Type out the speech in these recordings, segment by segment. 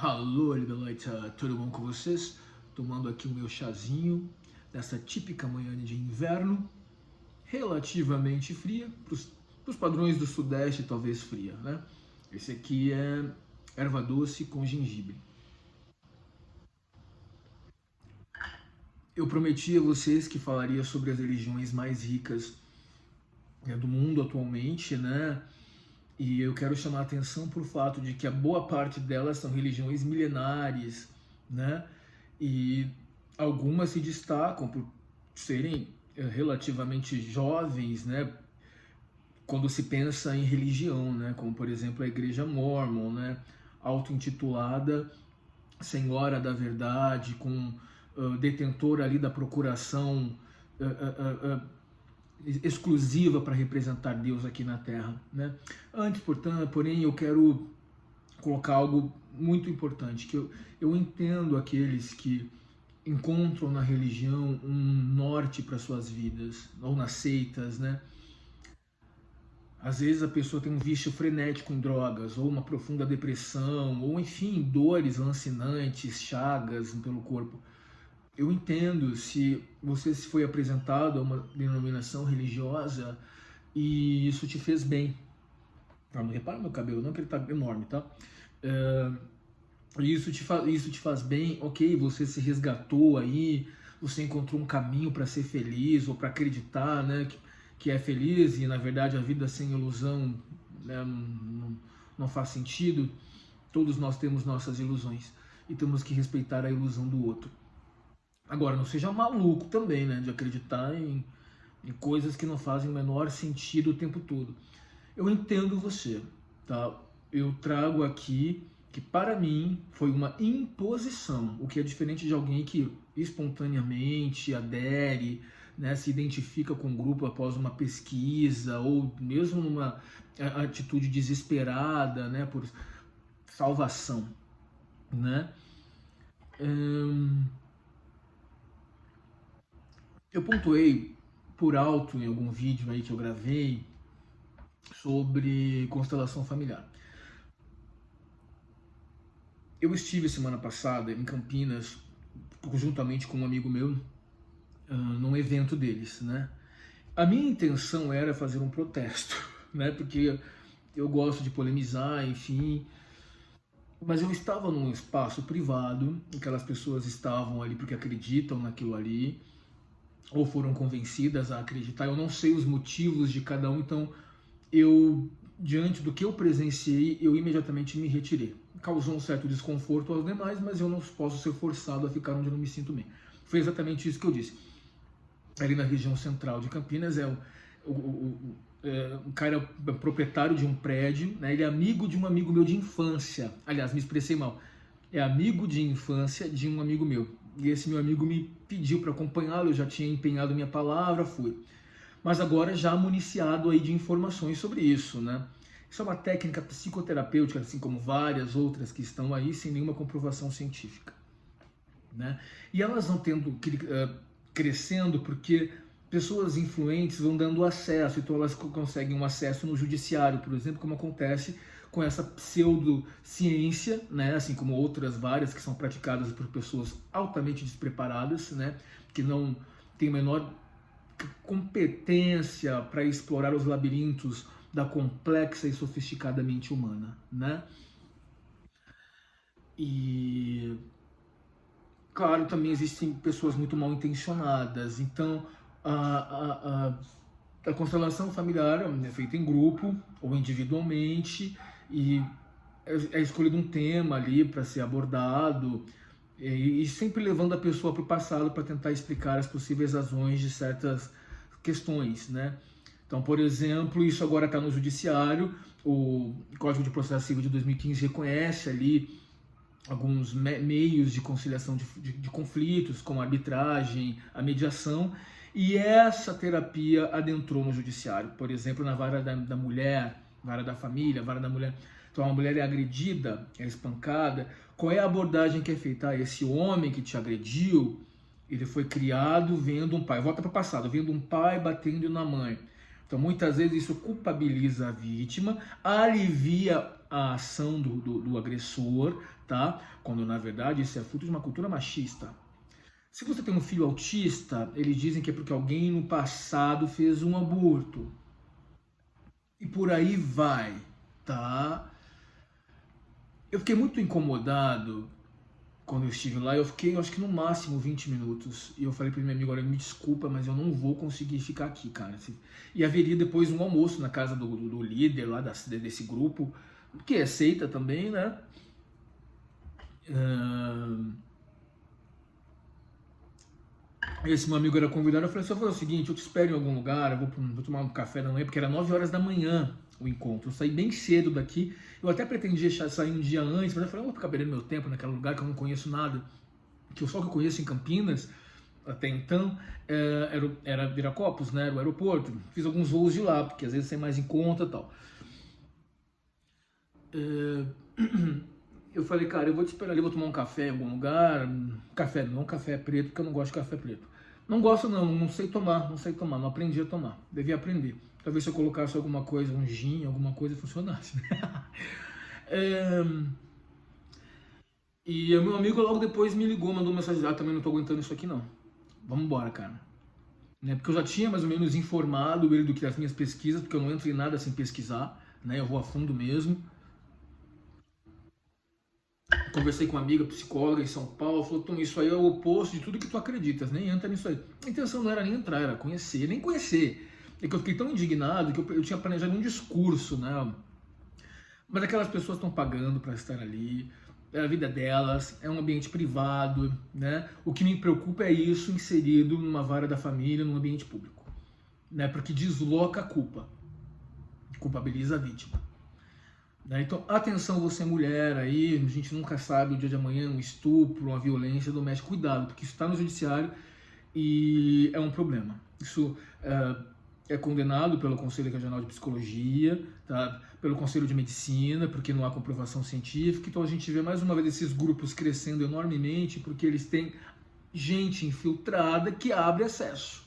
Alô, Leute, tudo bom com vocês? Tomando aqui o meu chazinho nessa típica manhã de inverno, relativamente fria, para os padrões do Sudeste, talvez fria, né? Esse aqui é erva doce com gengibre. Eu prometi a vocês que falaria sobre as religiões mais ricas do mundo atualmente, né? E eu quero chamar a atenção para o fato de que a boa parte delas são religiões milenares, né? E algumas se destacam por serem relativamente jovens, né? Quando se pensa em religião, né? Como por exemplo a Igreja Mórmon, né? Auto-intitulada Senhora da Verdade, com detentor ali da procuração exclusiva para representar Deus aqui na Terra, né? Antes, portanto, porém, eu quero colocar algo muito importante, que eu entendo aqueles que encontram na religião um norte para suas vidas, ou nas seitas, né? Às vezes a pessoa tem um vício frenético em drogas, ou uma profunda depressão, ou enfim, dores lancinantes, chagas pelo corpo. Eu entendo se você se foi apresentado a uma denominação religiosa e isso te fez bem. Não repara meu cabelo, não que ele tá enorme, tá? Isso te faz bem, ok, você se resgatou aí, você encontrou um caminho para ser feliz ou para acreditar, né, que é feliz e na verdade a vida sem ilusão, né, não faz sentido. Todos nós temos nossas ilusões e temos que respeitar a ilusão do outro. Agora, não seja maluco também, né, de acreditar em coisas que não fazem o menor sentido o tempo todo. Eu entendo você, tá? Eu trago aqui que para mim foi uma imposição, o que é diferente de alguém que espontaneamente adere, né, se identifica com o grupo após uma pesquisa ou mesmo numa atitude desesperada, né, por salvação, né? Eu pontuei por alto em algum vídeo aí que eu gravei sobre constelação familiar. Eu estive semana passada em Campinas, juntamente com um amigo meu, num evento deles, né? A minha intenção era fazer um protesto, né? Porque eu gosto de polemizar, enfim. Mas eu estava num espaço privado, aquelas pessoas estavam ali porque acreditam naquilo ali, ou foram convencidas a acreditar. Eu não sei os motivos de cada um, então eu, diante do que eu presenciei, eu imediatamente me retirei. Causou um certo desconforto aos demais, mas eu não posso ser forçado a ficar onde eu não me sinto bem. Foi exatamente isso que eu disse. Ali na região central de Campinas, o cara é proprietário de um prédio, né? Ele é amigo de um amigo meu de infância. Aliás, me expressei mal. É amigo de infância de um amigo meu. E esse meu amigo me pediu para acompanhá-lo, eu já tinha empenhado minha palavra, fui. Mas agora já municiado aí de informações sobre isso, né? Isso é uma técnica psicoterapêutica, assim como várias outras que estão aí sem nenhuma comprovação científica, né? E elas vão crescendo porque pessoas influentes vão dando acesso, então elas conseguem um acesso no judiciário, por exemplo, como acontece com essa pseudociência, né? Assim como outras várias que são praticadas por pessoas altamente despreparadas, né? Que não têm a menor competência para explorar os labirintos da complexa e sofisticada mente humana, né? E claro, também existem pessoas muito mal intencionadas. Então, a constelação familiar é feita em grupo ou individualmente e é escolhido um tema ali para ser abordado e sempre levando a pessoa para o passado para tentar explicar as possíveis razões de certas questões, né? Então, por exemplo, isso agora está no judiciário, o Código de Processo Civil de 2015 reconhece ali alguns meios de conciliação de conflitos, como a arbitragem, a mediação, e essa terapia adentrou no judiciário, por exemplo, na vara da mulher, vara da família, vara da mulher. Então a mulher é agredida, é espancada, qual é a abordagem que é feita? Esse homem que te agrediu, ele foi criado vendo um pai, volta para o passado, vendo um pai batendo na mãe. Então muitas vezes isso culpabiliza a vítima, alivia a ação do agressor, tá? Quando na verdade isso é fruto de uma cultura machista. Se você tem um filho autista, eles dizem que é porque alguém no passado fez um aborto. E por aí vai, tá? Eu fiquei muito incomodado quando eu estive lá. Eu fiquei, acho que no máximo 20 minutos. E eu falei para meu amigo, olha, me desculpa, mas eu não vou conseguir ficar aqui, cara. E haveria depois um almoço na casa do líder lá desse grupo, que é seita também, né? Esse meu amigo era convidado, eu falei, só fazer o seguinte, eu te espero em algum lugar, eu vou tomar um café da manhã, porque era 9 horas da manhã o encontro. Eu saí bem cedo daqui, eu até pretendia sair um dia antes, mas eu falei, eu vou ficar perdendo meu tempo naquele lugar que eu não conheço nada, que só que eu conheço em Campinas, até então, era Viracopos, né, era o aeroporto. Fiz alguns voos de lá, porque às vezes tem mais em conta e tal. Eu falei, cara, eu vou te esperar ali, vou tomar um café em algum lugar. Café, não café preto, porque eu não gosto de café preto. Não gosto não, não sei tomar, não aprendi a tomar. Devia aprender. Talvez se eu colocasse alguma coisa, um gin, alguma coisa, funcionasse. E o meu amigo logo depois me ligou, mandou mensagem, também não tô aguentando isso aqui não. Vamos embora, cara. Né? Porque eu já tinha mais ou menos informado ele do que as minhas pesquisas, porque eu não entro em nada sem pesquisar, né? Eu vou a fundo mesmo. Conversei com uma amiga psicóloga em São Paulo, falou, Tom, isso aí é o oposto de tudo que tu acreditas, nem entra nisso aí. A intenção não era nem entrar, era conhecer, nem conhecer. É que eu fiquei tão indignado que eu tinha planejado um discurso, né? Mas aquelas pessoas estão pagando para estar ali, é a vida delas, é um ambiente privado, né? O que me preocupa é isso inserido numa vara da família, num ambiente público, né? Porque desloca a culpa, culpabiliza a vítima. Então, atenção você mulher aí, a gente nunca sabe o dia de amanhã, um estupro, uma violência doméstica, cuidado, porque isso está no judiciário e é um problema. Isso é condenado pelo Conselho Regional de Psicologia, tá? Pelo Conselho de Medicina, porque não há comprovação científica. Então a gente vê mais uma vez esses grupos crescendo enormemente, porque eles têm gente infiltrada que abre acesso.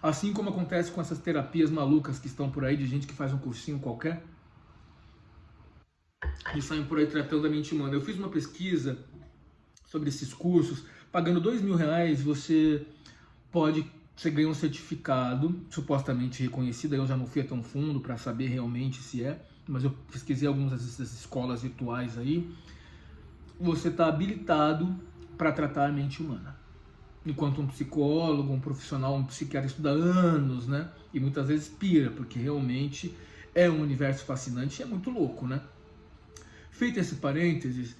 Assim como acontece com essas terapias malucas que estão por aí, de gente que faz um cursinho qualquer, e saem por aí tratando a mente humana. Eu fiz uma pesquisa sobre esses cursos. Pagando R$2.000, você ganha um certificado supostamente reconhecido. Eu já não fui a tão fundo para saber realmente se é, mas eu pesquisei algumas dessas escolas virtuais aí. Você está habilitado para tratar a mente humana. Enquanto um psicólogo, um profissional, um psiquiatra estuda anos, né? E muitas vezes pira, porque realmente é um universo fascinante e é muito louco, né? Feito esse parênteses,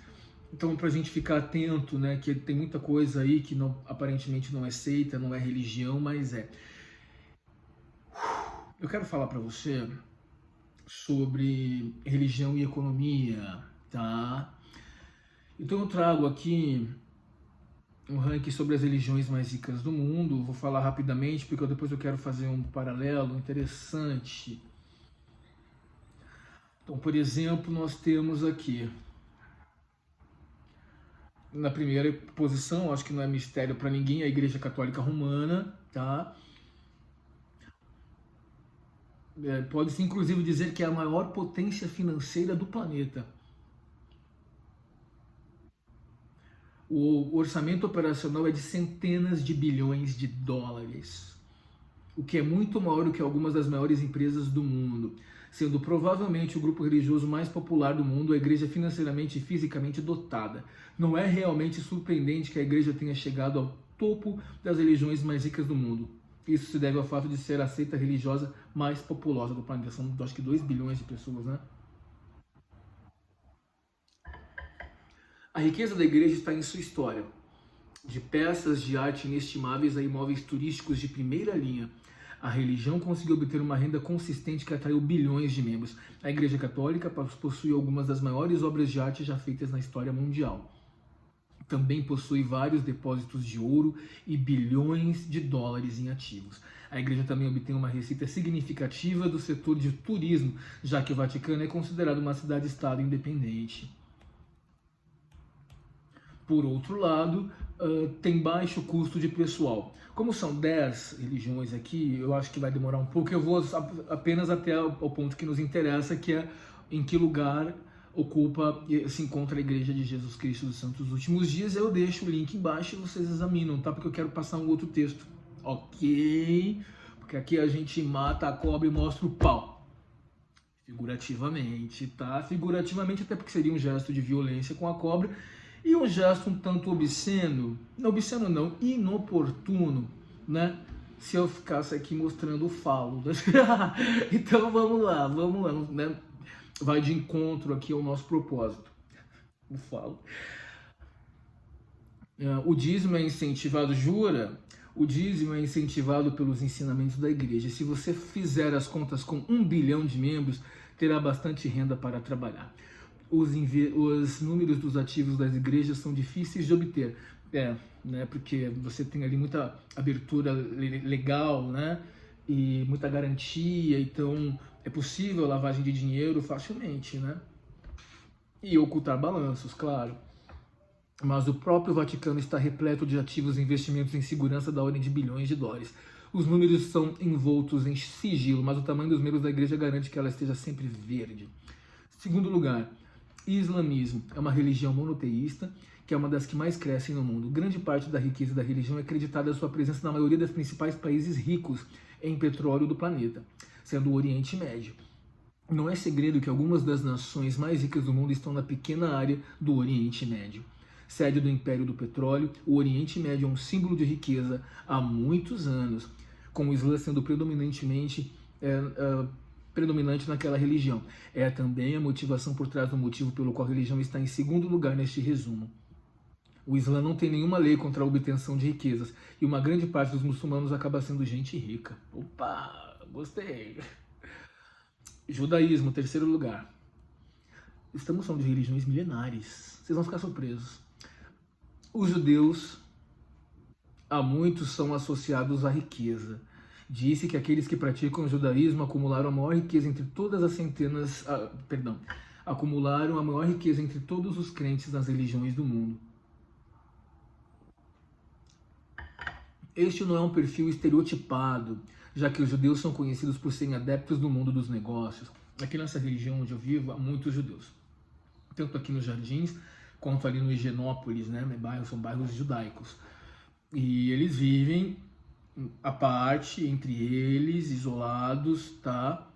então para a gente ficar atento, né, que tem muita coisa aí que não, aparentemente não é seita, não é religião, mas é. Eu quero falar para você sobre religião e economia, tá? Então eu trago aqui um ranking sobre as religiões mais ricas do mundo. Vou falar rapidamente porque depois eu quero fazer um paralelo interessante. Então, por exemplo, nós temos aqui, na primeira posição, acho que não é mistério para ninguém, a Igreja Católica Romana, tá? Pode-se inclusive dizer que é a maior potência financeira do planeta. O orçamento operacional é de centenas de bilhões de dólares, o que é muito maior do que algumas das maiores empresas do mundo, sendo provavelmente o grupo religioso mais popular do mundo, a igreja financeiramente e fisicamente dotada. Não é realmente surpreendente que a igreja tenha chegado ao topo das religiões mais ricas do mundo. Isso se deve ao fato de ser a seita religiosa mais populosa do planeta. São, acho que 2 bilhões de pessoas, né? A riqueza da igreja está em sua história, de peças de arte inestimáveis a imóveis turísticos de primeira linha. A religião conseguiu obter uma renda consistente que atraiu bilhões de membros. A Igreja Católica possui algumas das maiores obras de arte já feitas na história mundial. Também possui vários depósitos de ouro e bilhões de dólares em ativos. A igreja também obtém uma receita significativa do setor de turismo, já que o Vaticano é considerado uma cidade-estado independente. Por outro lado, tem baixo custo de pessoal. Como são 10 religiões aqui, eu acho que vai demorar um pouco. Eu vou apenas até o ponto que nos interessa, que é em que lugar se encontra a Igreja de Jesus Cristo dos Santos dos Últimos Dias. Eu deixo o link embaixo e vocês examinam, tá? Porque eu quero passar um outro texto, ok? Porque aqui a gente mata a cobra e mostra o pau. Figurativamente, tá? Figurativamente, até porque seria um gesto de violência com a cobra e um gesto um tanto obsceno, não, inoportuno, né? Se eu ficasse aqui mostrando o falo. Então vamos lá, né? Vai de encontro aqui ao nosso propósito. O falo. O dízimo é incentivado, jura? O dízimo é incentivado pelos ensinamentos da igreja. Se você fizer as contas com 1 bilhão de membros, terá bastante renda para trabalhar. Os números dos ativos das igrejas são difíceis de obter. Né, porque você tem ali muita abertura legal, né, e muita garantia, então é possível lavagem de dinheiro facilmente, né, e ocultar balanços, claro. Mas o próprio Vaticano está repleto de ativos e investimentos em segurança da ordem de bilhões de dólares. Os números são envoltos em sigilo, mas o tamanho dos membros da igreja garante que ela esteja sempre verde. Segundo lugar, islamismo é uma religião monoteísta, que é uma das que mais crescem no mundo. Grande parte da riqueza da religião é acreditada à sua presença na maioria dos principais países ricos em petróleo do planeta, sendo o Oriente Médio. Não é segredo que algumas das nações mais ricas do mundo estão na pequena área do Oriente Médio. Sede do Império do Petróleo, o Oriente Médio é um símbolo de riqueza há muitos anos, com o Islã sendo predominante naquela religião. É também a motivação por trás do motivo pelo qual a religião está em segundo lugar neste resumo. O Islã não tem nenhuma lei contra a obtenção de riquezas, e uma grande parte dos muçulmanos acaba sendo gente rica. Opa, gostei. Judaísmo, terceiro lugar. Estamos falando de religiões milenares. Vocês vão ficar surpresos. Os judeus, há muitos, são associados à riqueza. Disse que aqueles que praticam o judaísmo acumularam a maior riqueza entre todas as acumularam a maior riqueza entre todos os crentes nas religiões do mundo. Este não é um perfil estereotipado, já que os judeus são conhecidos por serem adeptos do mundo dos negócios. Aqui nessa região onde eu vivo, há muitos judeus. Tanto aqui nos Jardins, quanto ali no Higienópolis, né? São bairros judaicos. E eles vivem à parte, entre eles, isolados, tá?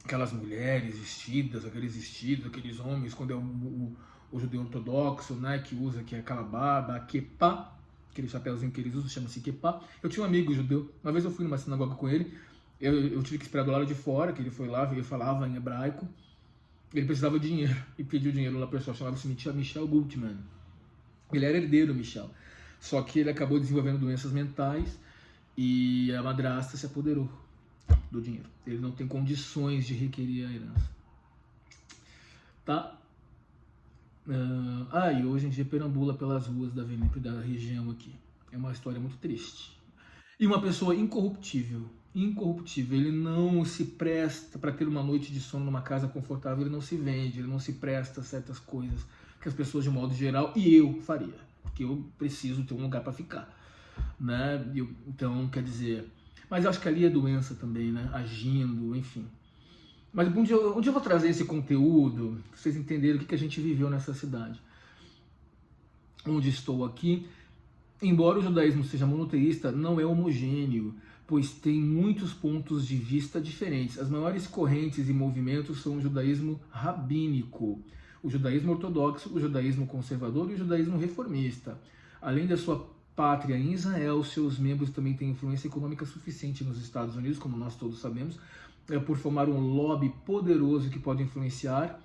Aquelas mulheres vestidas, aqueles homens, quando é o judeu ortodoxo, né? Que usa aqui aquela barba, a kippah, aquele chapéuzinho que eles usam, chama-se kippah. Eu tinha um amigo judeu, uma vez eu fui numa sinagoga com ele, eu tive que esperar do lado de fora, que ele foi lá, ele falava em hebraico, ele precisava de dinheiro, e pediu dinheiro lá para o pessoal, chamava-se Michel Gutman. Ele era herdeiro, Michel, só que ele acabou desenvolvendo doenças mentais, e a madrasta se apoderou do dinheiro. Ele não tem condições de requerer a herança. Tá? E hoje em dia perambula pelas ruas da região aqui. É uma história muito triste. E uma pessoa incorruptível. Ele não se presta para ter uma noite de sono numa casa confortável, ele não se vende, ele não se presta a certas coisas que as pessoas de modo geral, e eu faria, porque eu preciso ter um lugar para ficar, né? Então, quer dizer, mas eu acho que ali é doença também, né? Agindo, enfim. Mas um dia eu vou trazer esse conteúdo, pra vocês entenderem o que a gente viveu nessa cidade. Onde estou aqui, embora o judaísmo seja monoteísta, não é homogêneo, pois tem muitos pontos de vista diferentes. As maiores correntes e movimentos são o judaísmo rabínico, o judaísmo ortodoxo, o judaísmo conservador e o judaísmo reformista. Além da sua pátria em Israel, seus membros também têm influência econômica suficiente nos Estados Unidos, como nós todos sabemos, por formar um lobby poderoso que pode influenciar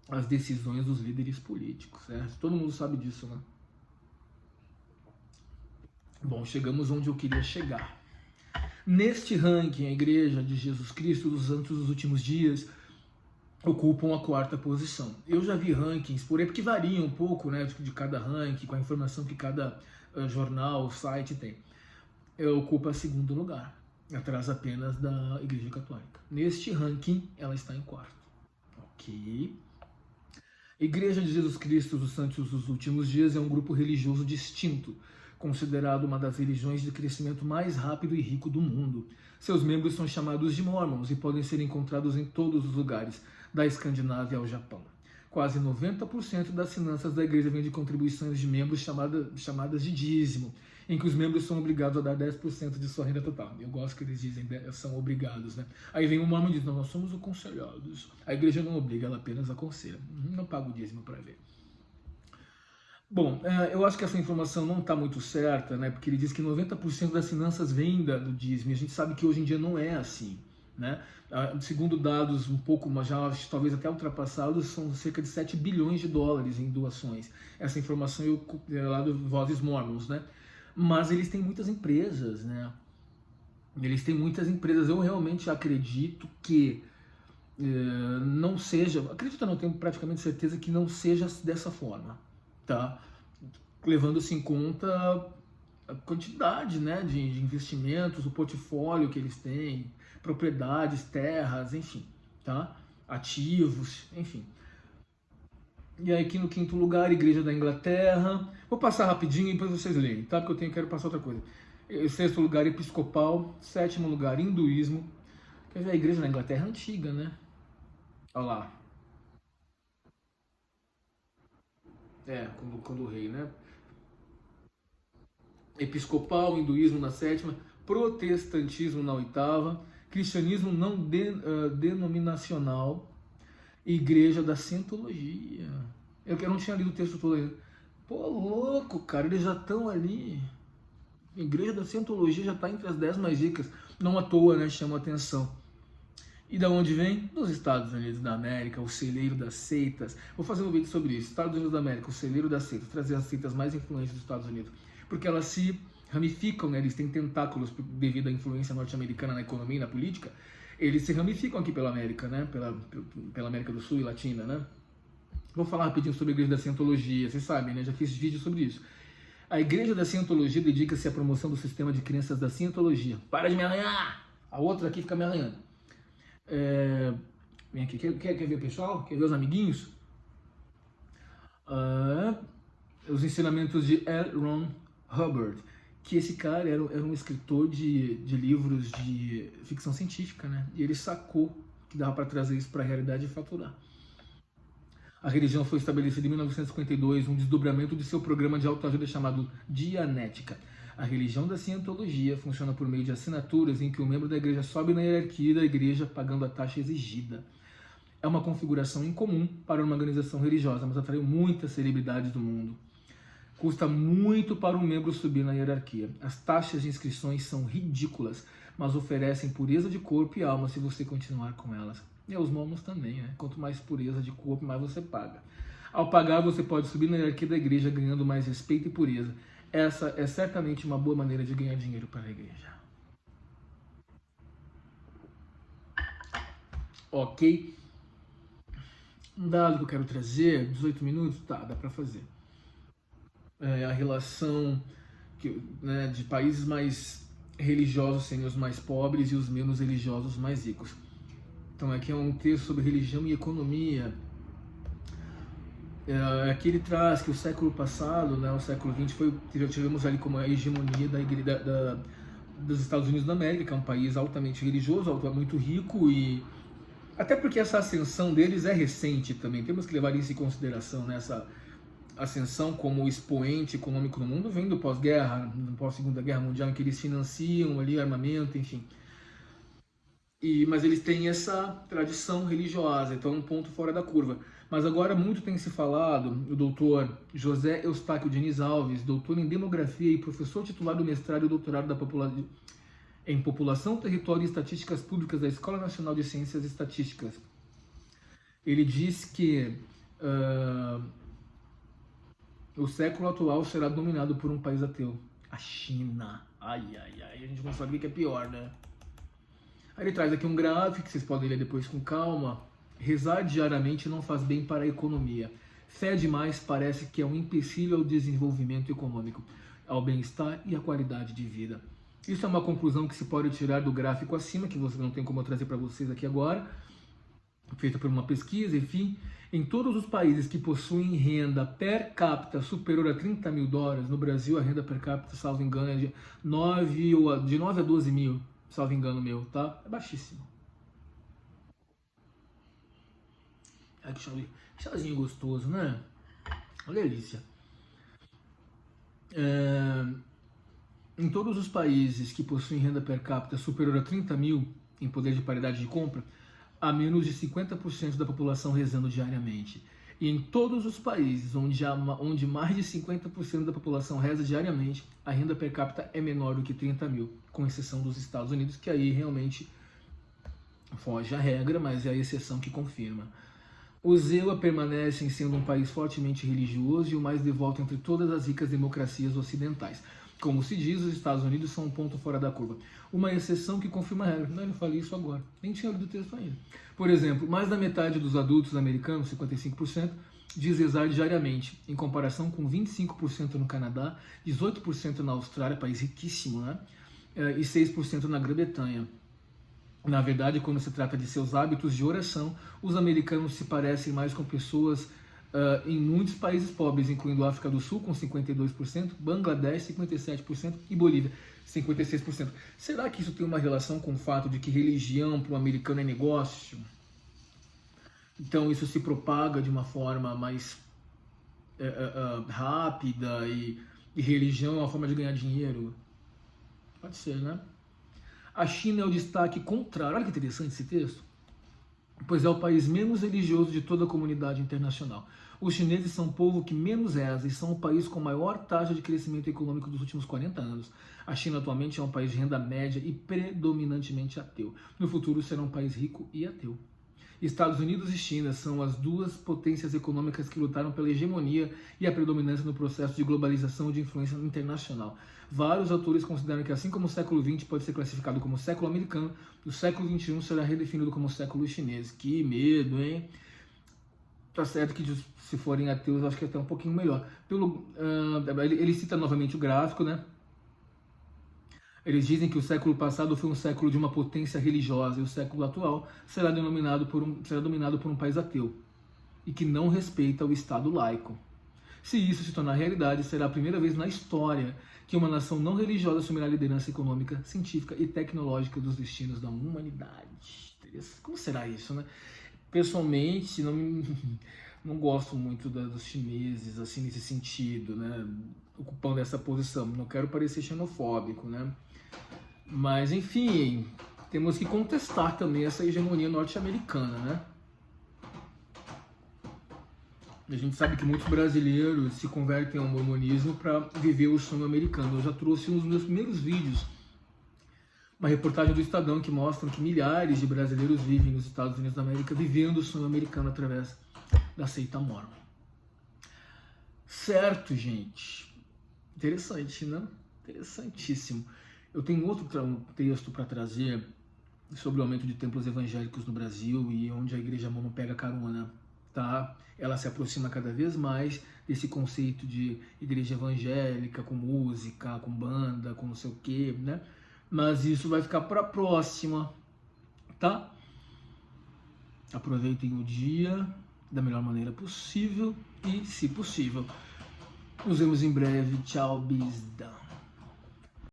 as decisões dos líderes políticos, certo? Todo mundo sabe disso, né? Bom, chegamos onde eu queria chegar. Neste ranking, a Igreja de Jesus Cristo dos Santos dos Últimos Dias ocupam a 4ª posição. Eu já vi rankings por aí, porque varia um pouco, né, de cada ranking, com a informação que cada jornal, site tem. Ocupa 2º lugar, atrás apenas da Igreja Católica. Neste ranking, ela está em 4º. Ok. Igreja de Jesus Cristo dos Santos dos Últimos Dias é um grupo religioso distinto, considerado uma das religiões de crescimento mais rápido e rico do mundo. Seus membros são chamados de Mormons e podem ser encontrados em todos os lugares, da Escandinávia ao Japão. Quase 90% das finanças da igreja vem de contribuições de membros chamadas de dízimo, em que os membros são obrigados a dar 10% de sua renda total. Eu gosto que eles dizem, são obrigados, né? Aí vem o mormon e diz, não, nós somos aconselhados. A igreja não obriga, ela apenas aconselha. Não paga o dízimo para ver. Bom, eu acho que essa informação não está muito certa, né? Porque ele diz que 90% das finanças vêm do dízimo, e a gente sabe que hoje em dia não é assim, né? Segundo dados um pouco, mas já talvez até ultrapassados, são cerca de 7 bilhões de dólares em doações. Essa informação é lá do Vozes Mormons, né? Mas eles têm muitas empresas, né? Eles têm muitas empresas. Eu realmente acredito que não seja, acredito não, tenho praticamente certeza que não seja dessa forma, tá? Levando-se em conta a quantidade, né, de investimentos, o portfólio que eles têm, propriedades, terras, enfim, tá? Ativos, enfim. E aí aqui no quinto lugar, Igreja da Inglaterra. Vou passar rapidinho e depois vocês leem, tá? Porque quero passar outra coisa. Sexto lugar, Episcopal. Sétimo lugar, Hinduísmo. Quer ver, a Igreja da Inglaterra é antiga, né? Olha lá. Quando o rei, né? Episcopal, hinduísmo na sétima, protestantismo na oitava, cristianismo não denominacional, igreja da Scientologia. Eu não tinha lido o texto todo ainda. Pô, louco, cara, eles já estão ali. Igreja da Scientologia já está entre as 10 mais ricas. Não à toa, né? Chama atenção. E da onde vem? Dos Estados Unidos da América, o celeiro das seitas. Vou fazer um vídeo sobre isso. Estados Unidos da América, o celeiro das seitas. Trazer as seitas mais influentes dos Estados Unidos. Porque elas se ramificam, né? Eles têm tentáculos devido à influência norte-americana na economia e na política. Eles se ramificam aqui pela América, né? Pela América do Sul e Latina, né? Vou falar rapidinho sobre a Igreja da Scientologia. Vocês sabem, né? Já fiz vídeo sobre isso. A Igreja da Scientologia dedica-se à promoção do sistema de crenças da Scientologia. Para de me arranhar! A outra aqui fica me arranhando. Vem aqui, quer ver o pessoal? Quer ver os amiguinhos? Os ensinamentos de L. Ron Hubbard, que esse cara era um escritor de livros de ficção científica, né? E ele sacou que dava para trazer isso para a realidade e faturar. A religião foi estabelecida em 1952, um desdobramento de seu programa de autoajuda chamado Dianética. A religião da Scientologia funciona por meio de assinaturas em que o membro da igreja sobe na hierarquia da igreja pagando a taxa exigida. É uma configuração incomum para uma organização religiosa, mas atraiu muitas celebridades do mundo. Custa muito para um membro subir na hierarquia. As taxas de inscrições são ridículas, mas oferecem pureza de corpo e alma se você continuar com elas. E os mormons também, né? Quanto mais pureza de corpo, mais você paga. Ao pagar, você pode subir na hierarquia da igreja, ganhando mais respeito e pureza. Essa é certamente uma boa maneira de ganhar dinheiro para a igreja. Ok? Um dado que eu quero trazer, 18 minutos? Tá, dá para fazer. A relação né, de países mais religiosos serem os mais pobres e os menos religiosos mais ricos. Então aqui é um texto sobre religião e economia. Aqui ele traz que o século passado, né, o século XX, tivemos ali como a hegemonia dos Estados Unidos da América, que é um país altamente religioso, muito rico, e até porque essa ascensão deles é recente também, temos que levar isso em consideração, né? Essa ascensão como expoente econômico no mundo vem do pós-guerra, pós-segunda guerra mundial, em que eles financiam ali armamento, enfim. Mas eles têm essa tradição religiosa, então é um ponto fora da curva. Mas agora muito tem se falado, o doutor José Eustáquio Diniz Alves, doutor em demografia e professor titular do mestrado e doutorado em população, território e estatísticas públicas da Escola Nacional de Ciências Estatísticas. Ele diz que o século atual será dominado por um país ateu, a China. Ai, a gente não sabe o que é pior, né? Aí ele traz aqui um gráfico que vocês podem ler depois com calma. Rezar diariamente não faz bem para a economia. Fé demais parece que é um empecilho ao desenvolvimento econômico, ao bem-estar e à qualidade de vida. Isso é uma conclusão que se pode tirar do gráfico acima, que você não tem como eu trazer para vocês aqui agora, feita por uma pesquisa, enfim. Em todos os países que possuem renda per capita superior a 30 mil dólares, no Brasil a renda per capita, salvo engano, é de 9 a 12 mil, salvo engano meu, tá? É baixíssimo. Chazinho gostoso, né? Uma delícia. Em todos os países que possuem renda per capita superior a 30 mil em poder de paridade de compra, há menos de 50% da população rezando diariamente. E em todos os países onde mais de 50% da população reza diariamente, a renda per capita é menor do que 30 mil, com exceção dos Estados Unidos, que aí realmente foge à regra, mas é a exceção que confirma. Os EUA permanecem sendo um país fortemente religioso e o mais devoto entre todas as ricas democracias ocidentais. Como se diz, os Estados Unidos são um ponto fora da curva. Uma exceção que confirma a regra. Não, eu falei isso agora. Nem tinha lido o texto ainda. Por exemplo, mais da metade dos adultos americanos, 55%, diz rezar diariamente, em comparação com 25% no Canadá, 18% na Austrália, país riquíssimo, né? E 6% na Grã-Bretanha. Na verdade, quando se trata de seus hábitos de oração, os americanos se parecem mais com pessoas em muitos países pobres, incluindo África do Sul, com 52%, Bangladesh, 57% e Bolívia, 56%. Será que isso tem uma relação com o fato de que religião para o americano é negócio? Então isso se propaga de uma forma mais rápida e religião é uma forma de ganhar dinheiro? Pode ser, né? A China é o destaque contrário. Olha que interessante esse texto. Pois é o país menos religioso de toda a comunidade internacional. Os chineses são o povo que menos reza e são o país com maior taxa de crescimento econômico dos últimos 40 anos. A China atualmente é um país de renda média e predominantemente ateu. No futuro será um país rico e ateu. Estados Unidos e China são as duas potências econômicas que lutaram pela hegemonia e a predominância no processo de globalização e de influência internacional. Vários autores consideram que, assim como o século XX pode ser classificado como século americano, o século XXI será redefinido como século chinês. Que medo, hein? Tá certo que se forem ateus, acho que é até um pouquinho melhor. Ele cita novamente o gráfico, né? Eles dizem que o século passado foi um século de uma potência religiosa e o século atual será dominado por um país ateu e que não respeita o Estado laico. Se isso se tornar realidade, será a primeira vez na história que uma nação não religiosa assumirá a liderança econômica, científica e tecnológica dos destinos da humanidade. Como será isso, né? Pessoalmente, não gosto muito dos chineses, assim, nesse sentido, né? Ocupando essa posição. Não quero parecer xenofóbico, né? Mas, enfim, temos que contestar também essa hegemonia norte-americana, né? A gente sabe que muitos brasileiros se convertem ao mormonismo para viver o sonho americano. Eu já trouxe um dos meus primeiros vídeos, uma reportagem do Estadão que mostra que milhares de brasileiros vivem nos Estados Unidos da América vivendo o sonho americano através da seita Mormon. Certo, gente? Interessante, né? Interessantíssimo. Eu tenho outro texto para trazer sobre o aumento de templos evangélicos no Brasil e onde a igreja mormon pega carona, tá? Ela se aproxima cada vez mais desse conceito de igreja evangélica, com música, com banda, com não sei o que, né? Mas isso vai ficar para a próxima, tá? Aproveitem o dia da melhor maneira possível e, se possível, nos vemos em breve. Tchau, bis.